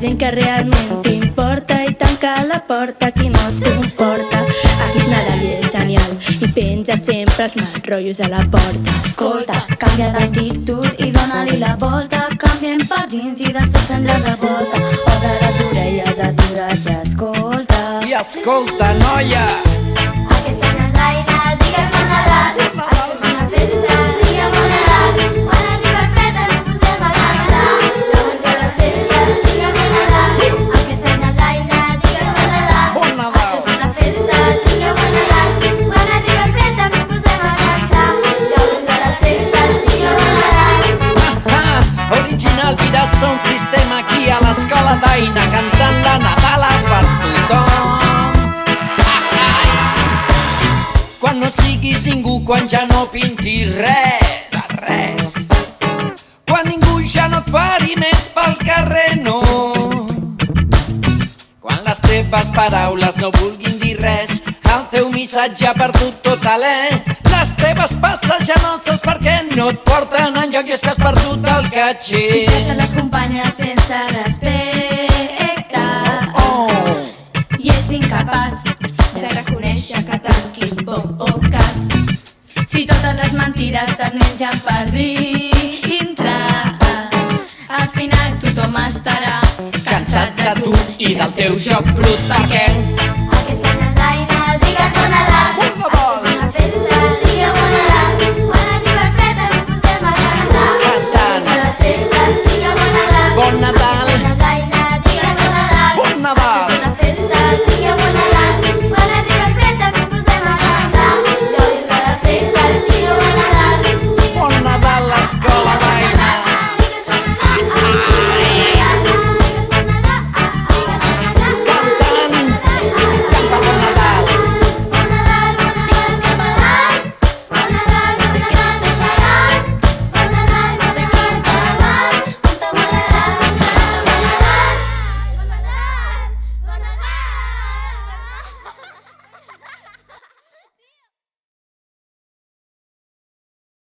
Gent que realment t'importa i tanca la porta qui no es comporta. Aquí és Nadal i és genial i penja sempre els mal rotllos a la porta. Escolta, canvia d'actitud i dona-li la volta. Canviem per dins i després fem la revolta. Obre les orelles, atura't i escolta. I escolta, noia! Aquest any el Daina, digues bon Nadal. Això és una festa, digue bon Nadal. Quan arriba el fred ens posem a cantar. Gaudint de les festes, digue bon Nadal. Aquest any el Daina, digues bon Nadal. Bon Nadal! Això és una festa, digue bon Nadal. Quan arriba el fred ens posem a cantar. Gaudint de les festes, digue bon Nadal. Original Pirazza, un sistema aquí a l'escola d'Aina, cantant la Nadala per tothom. Quan no siguis ningú, quan ja no pintis res, de res. Quan ningú ja no et pari més pel carrer, no. Quan les teves paraules no vulguin dir res, el teu missatge ha perdut tot alè. Les teves passes ja no saps per què no et porten enlloc i és que has perdut el caché. Si tractes les companyes sense respecte I ets incapaç de reconèixer que t'equivoques. Si totes les mentides se't mengen per dintre, al final tothom estarà Cansat de tu i del teu joc brut, perquè